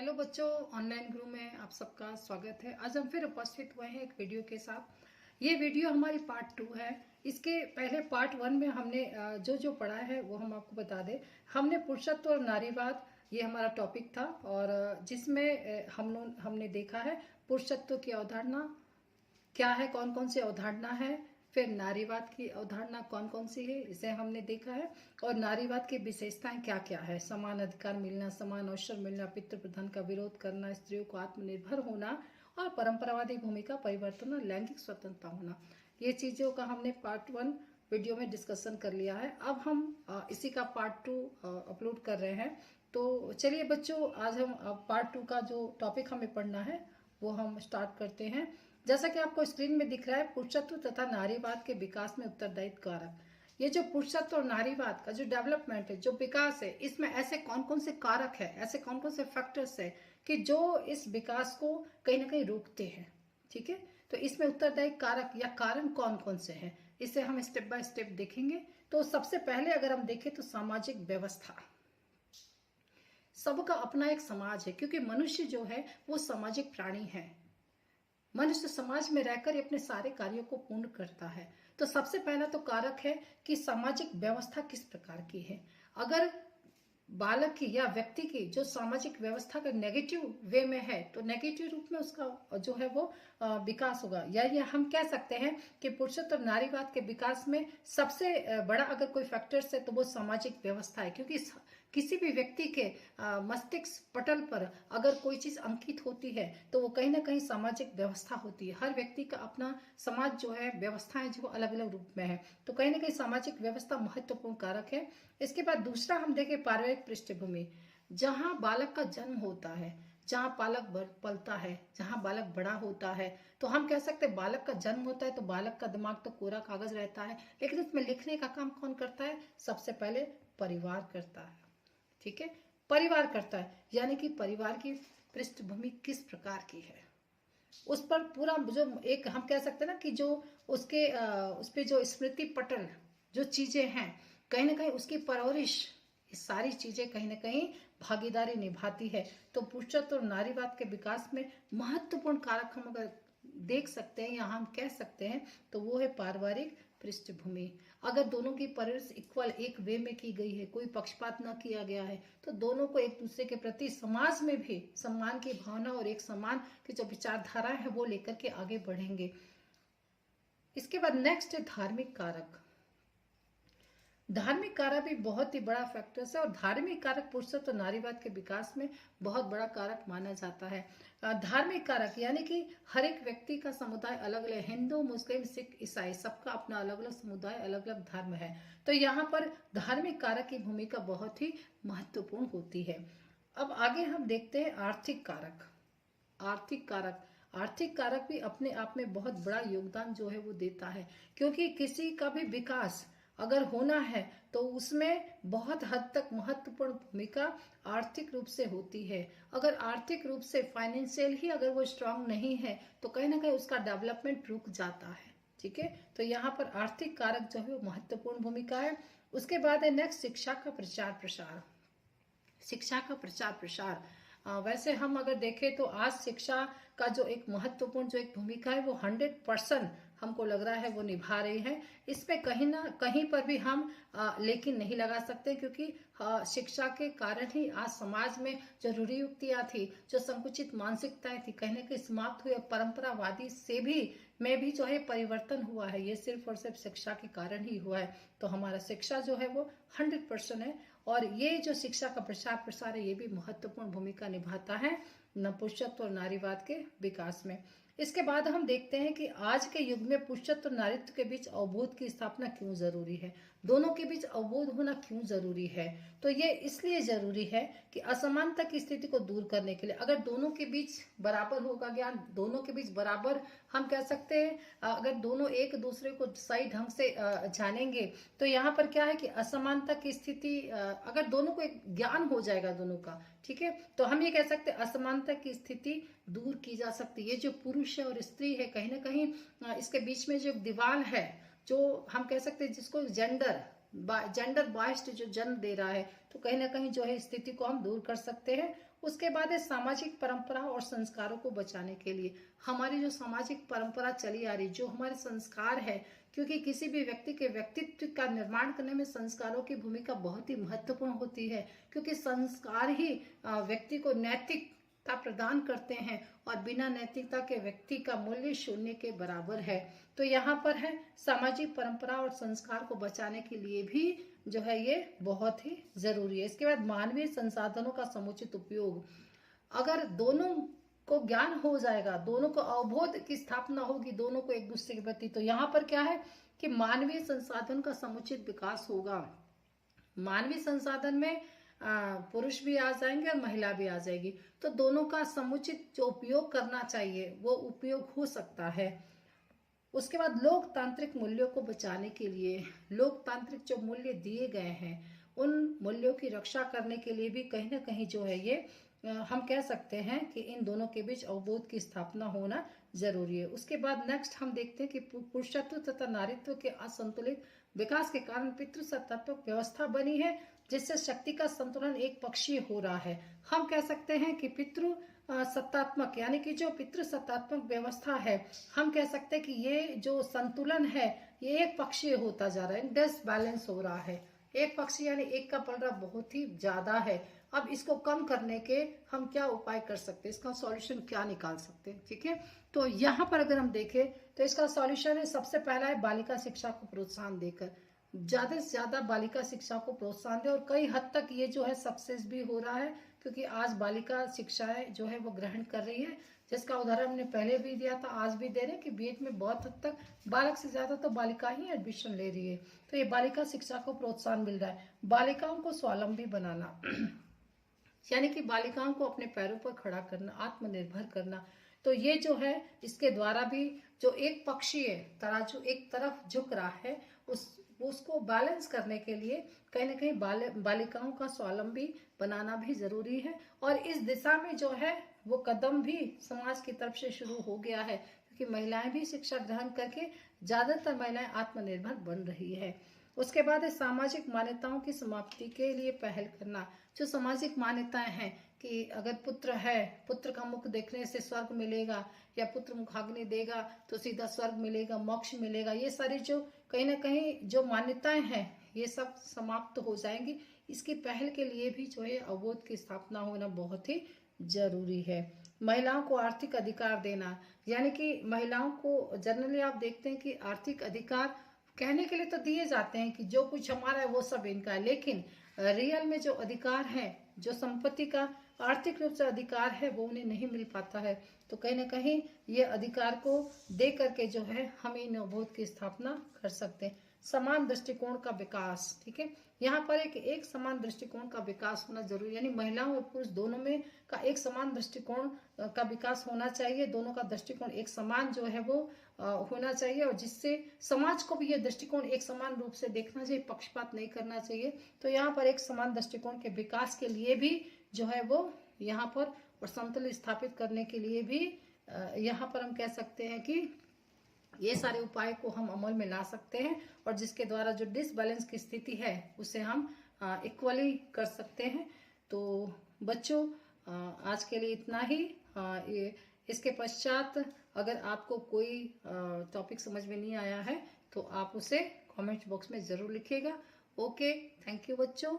Hello बच्चों, online गुरु में आप सबका स्वागत है। आज हम फिर उपस्थित हुए हैं एक वीडियो के साथ। ये वीडियो हमारी पार्ट 2 है। इसके पहले पार्ट 1 में हमने जो जो पढ़ा है वो हम आपको बता दें। हमने पुरुषत्व और नारीवाद, ये हमारा टॉपिक था, और जिसमें हमने देखा है पुरुषत्व की अवधारणा क्या है, कौन कौन सी अवधारणा है, फिर नारीवाद की अवधारणा कौन कौन सी है, इसे हमने देखा है, और नारीवाद की विशेषताएं क्या क्या है। समान अधिकार मिलना, समान अवसर मिलना, पितृ प्रधान का विरोध करना, स्त्रियों को आत्मनिर्भर होना, और परंपरावादी भूमिका परिवर्तन और लैंगिक स्वतंत्रता होना, ये चीजों का हमने पार्ट 1 वीडियो में डिस्कशन कर लिया है। अब हम इसी का पार्ट 2 अपलोड कर रहे हैं। तो चलिए बच्चों, आज हम पार्ट 2 का जो टॉपिक हमें पढ़ना है वो हम स्टार्ट करते हैं। जैसा कि आपको स्क्रीन में दिख रहा है, पुरुषत्व तथा नारीवाद के विकास में उत्तरदायित्व कारक। ये जो पुरुषत्व और नारीवाद का जो डेवलपमेंट है, जो विकास है, इसमें ऐसे कौन कौन से कारक है, ऐसे कौन कौन से फैक्टर्स है कि जो इस विकास को कहीं ना कहीं रोकते हैं। ठीक है, तो इसमें उत्तरदायी कारक या कारण कौन कौन से हैं, इसे हम स्टेप बाय स्टेप देखेंगे। तो सबसे पहले अगर हम देखें तो सामाजिक व्यवस्था। सबका अपना एक समाज है, क्योंकि मनुष्य जो है वो सामाजिक प्राणी है। मनुष्य समाज में रहकर अपने सारे कार्यों को पूर्ण करता है। तो सबसे पहला तो कारक है कि सामाजिक व्यवस्था किस प्रकार की है। अगर बालक की या व्यक्ति की जो सामाजिक व्यवस्था का नेगेटिव वे में है, तो नेगेटिव रूप में उसका जो है वो विकास होगा। या ये हम कह सकते हैं कि पुरुषत्व और नारीवाद के विकास में सबसे बड़ा अगर कोई फैक्टर्स है तो वो सामाजिक व्यवस्था है। क्योंकि किसी भी व्यक्ति के मस्तिष्क पटल पर अगर कोई चीज अंकित होती है तो वो कहीं ना कहीं सामाजिक व्यवस्था होती है। हर व्यक्ति का अपना समाज जो है, व्यवस्थाएं जो अलग अलग रूप में है, तो कहीं ना कहीं सामाजिक व्यवस्था महत्वपूर्ण कारक है। इसके बाद दूसरा हम देखें पारिवारिक पृष्ठभूमि। जहां बालक का जन्म होता है, जहां बालक पलता है, जहां बालक बड़ा होता है, तो हम कह सकते हैं बालक का जन्म होता है तो बालक का दिमाग तो कोरा कागज रहता है, लेकिन उसमें लिखने का काम कौन करता है? सबसे पहले परिवार करता है। ठीक है, परिवार करता है, यानी कि परिवार की पृष्ठभूमि किस प्रकार की है उस पर पूरा जो एक हम कह सकते हैं ना कि जो उसके उस पे जो स्मृति पटल जो चीजें हैं, कहीं ना कहीं उसकी परवरिश, ये सारी चीजें कहीं ना कहीं भागीदारी निभाती है। तो पुरुषत्व और नारीवाद के विकास में महत्वपूर्ण कारक हम अगर देख सकते हैं या हम कह सकते हैं तो वो है पारिवारिक पृष्ठभूमि। अगर दोनों की परवरिश इक्वल एक वे में की गई है, कोई पक्षपात न किया गया है, तो दोनों को एक दूसरे के प्रति समाज में भी सम्मान की भावना और एक समान की जो विचारधारा है वो लेकर के आगे बढ़ेंगे। इसके बाद नेक्स्ट है धार्मिक कारक। धार्मिक कारक भी बहुत ही बड़ा फैक्टर है, और धार्मिक कारक पुरुषत्व और नारीवाद के विकास में बहुत बड़ा कारक माना जाता है। धार्मिक कारक यानी कि हर एक व्यक्ति का समुदाय अलग अलग, हिंदू, मुस्लिम, सिख, ईसाई, सबका अपना अलग अलग समुदाय, अलग अलग धर्म है। तो यहाँ पर धार्मिक कारक की भूमिका बहुत ही महत्वपूर्ण होती है। अब आगे हम देखते हैं आर्थिक कारक। आर्थिक कारक, आर्थिक कारक भी अपने आप में बहुत बड़ा योगदान जो है वो देता है, क्योंकि किसी का भी विकास अगर होना है तो उसमें बहुत हद तक महत्वपूर्ण भूमिका आर्थिक रूप से होती है। अगर आर्थिक रूप से फाइनेंशियल ही अगर वो स्ट्रांग नहीं है तो कहीं ना कहीं उसका डेवलपमेंट रुक जाता है। ठीक है, तो यहाँ पर आर्थिक कारक जो है वो महत्वपूर्ण भूमिका है। उसके बाद है नेक्स्ट शिक्षा का प्रचार प्रसार। शिक्षा का प्रचार प्रसार, वैसे हम अगर देखें तो आज शिक्षा का जो एक महत्वपूर्ण जो एक भूमिका है वो 100% हमको लग रहा है वो निभा रही है। इसमें कहीं ना कहीं पर भी हम लेकिन नहीं लगा सकते, क्योंकि शिक्षा के कारण ही आज समाज में जो रूढ़ियुक्तियां थी, जो संकुचित मानसिकताएं थी, कहीं ना कहीं समाप्त हुई। परंपरावादी से भी में भी जो है परिवर्तन हुआ है, ये सिर्फ और सिर्फ शिक्षा के कारण ही हुआ है। तो हमारा शिक्षा जो है वो 100% है, और ये जो शिक्षा का प्रचार प्रसार है ये भी महत्वपूर्ण भूमिका निभाता है पुरुषत्व और नारीवाद के विकास में। इसके बाद हम देखते हैं कि आज के युग में पुरुषत्व और नारीत्व के बीच अवबोध की स्थापना क्यों जरूरी है, दोनों के बीच अवबोध होना क्यों जरूरी है। तो ये इसलिए जरूरी है कि असमानता की स्थिति को दूर करने के लिए, अगर दोनों के बीच बराबर होगा ज्ञान, दोनों के बीच बराबर हम कह सकते हैं, अगर दोनों एक दूसरे को सही ढंग से जानेंगे, तो यहाँ पर क्या है कि असमानता की स्थिति अगर दोनों को एक ज्ञान हो जाएगा दोनों का, ठीक है, तो हम ये कह सकते हैं असमानता की स्थिति दूर की जा सकती है। ये जो पुरुष है और स्त्री है, कहीं ना कहीं इसके बीच में जो दीवार है, जो हम कह सकते हैं जिसको जेंडर बाइस्ड जो जन्म दे रहा है, तो कहीं ना कहीं जो है स्थिति को हम दूर कर सकते हैं। उसके बाद है सामाजिक परंपरा और संस्कारों को बचाने के लिए। हमारी जो सामाजिक परंपरा चली आ रही, जो हमारे संस्कार है, क्योंकि किसी भी व्यक्ति के व्यक्तित्व का निर्माण करने में संस्कारों की भूमिका बहुत ही महत्वपूर्ण होती है, क्योंकि संस्कार ही व्यक्ति को नैतिकता प्रदान करते हैं और बिना नैतिकता के व्यक्ति का मूल्य शून्य के बराबर है। तो यहाँ पर है सामाजिक परंपरा और संस्कार को बचाने के लिए भी जो है ये बहुत ही जरूरी है। इसके बाद मानवीय संसाधनों का समुचित उपयोग। अगर दोनों को ज्ञान हो जाएगा, दोनों को अवबोध की स्थापना होगी, दोनों को एक दूसरे के प्रति, तो यहाँ पर क्या है कि मानवीय संसाधन का समुचित विकास होगा। मानवीय संसाधन में पुरुष भी आ जाएंगे और महिला भी आ जाएगी, तो दोनों का समुचित जो उपयोग करना चाहिए वो उपयोग हो सकता है। उसके बाद लोकतांत्रिक मूल्यों को बचाने के लिए, लोकतांत्रिक जो मूल्य दिए गए हैं उन मूल्यों की रक्षा करने के लिए भी कहीं ना कहीं जो है ये हम कह सकते हैं कि इन दोनों के बीच अवबोध की स्थापना होना जरूरी है। उसके बाद नेक्स्ट हम देखते हैं कि पुरुषत्व तथा नारीत्व के असंतुलित विकास के कारण पितृसत्तात्मक व्यवस्था बनी है, जिससे शक्ति का संतुलन एक पक्षीय हो रहा है। हम कह सकते हैं कि पितृ सत्तात्मक यानी कि जो पितृ सत्तात्मक व्यवस्था है, हम कह सकते हैं कि ये जो संतुलन है ये एक पक्षीय होता जा रहा है, डिसबैलेंस हो रहा है। एक पक्षी यानी एक का पलड़ा बहुत ही ज्यादा है। अब इसको कम करने के हम क्या उपाय कर सकते हैं, इसका सॉल्यूशन क्या निकाल सकते हैं, ठीक है। तो यहाँ पर अगर हम देखें तो इसका सॉल्यूशन है, सबसे पहला है बालिका शिक्षा को प्रोत्साहन देकर, ज्यादा से ज्यादा बालिका शिक्षा को प्रोत्साहन दे। और कई हद तक ये जो है सक्सेस भी हो रहा है, क्योंकि आज बालिका शिक्षाएं जो है वो ग्रहण कर रही है, जिसका उदाहरण हमने पहले भी दिया था, आज भी दे रहे हैं कि बीएड में बहुत हद तक बालक से ज्यादा तो बालिका ही एडमिशन ले रही है। तो ये बालिका शिक्षा को प्रोत्साहन मिल रहा है। बालिकाओं को स्वावलंबी बनाना यानी कि बालिकाओं को अपने पैरों पर खड़ा करना, आत्मनिर्भर करना। तो ये जो है इसके द्वारा भी जो एक पक्षीय तराजू एक तरफ झुक रहा है उसको बैलेंस करने के लिए कहीं ना कहीं बालिकाओं का स्वावलंबी बनाना भी जरूरी है। और इस दिशा में जो है वो कदम भी समाज की तरफ से शुरू हो गया है, क्योंकि महिलाएं भी शिक्षा ग्रहण करके ज्यादातर महिलाएं आत्मनिर्भर बन रही है। उसके बाद है सामाजिक मान्यताओं की समाप्ति के लिए पहल करना। जो सामाजिक मान्यताएं हैं कि अगर पुत्र है, पुत्र का मुख देखने से स्वर्ग मिलेगा, या पुत्र मुखाग्नि देगा तो सीधा स्वर्ग मिलेगा, मोक्ष मिलेगा, ये सारी जो कहीं ना कहीं जो मान्यताएं हैं ये सब समाप्त हो जाएंगी। इसकी पहल के लिए भी जो है अवबोध की स्थापना होना बहुत ही जरूरी है। महिलाओं को आर्थिक अधिकार देना, यानी कि महिलाओं को जनरली आप देखते हैं कि आर्थिक अधिकार कहने के लिए तो दिए जाते हैं कि जो कुछ हमारा है वो सब इनका है, लेकिन रियल में जो अधिकार है, जो संपत्ति का आर्थिक रूप से अधिकार है वो उन्हें नहीं मिल पाता है। तो कहीं ना कहीं ये अधिकार को दे करके जो है हम इन अवबोध की स्थापना कर सकते हैं। समान दृष्टिकोण का विकास, ठीक है, यहाँ पर एक समान दृष्टिकोण का विकास होना जरूरी, यानी महिलाओं और पुरुष दोनों में का एक समान दृष्टिकोण का विकास होना चाहिए। दोनों का दृष्टिकोण एक समान जो है वो होना चाहिए, और जिससे समाज को भी ये दृष्टिकोण एक समान रूप से देखना चाहिए, पक्षपात नहीं करना चाहिए। तो यहाँ पर एक समान दृष्टिकोण के विकास के लिए भी जो है वो यहाँ पर और संतुलन स्थापित करने के लिए भी यहाँ पर हम कह सकते हैं कि ये सारे उपाय को हम अमल में ला सकते हैं, और जिसके द्वारा जो डिसबैलेंस की स्थिति है उसे हम इक्वली कर सकते हैं। तो बच्चों आज के लिए इतना ही। इसके पश्चात अगर आपको कोई टॉपिक समझ में नहीं आया है तो आप उसे कमेंट बॉक्स में जरूर लिखिएगा। ओके, थैंक यू बच्चों।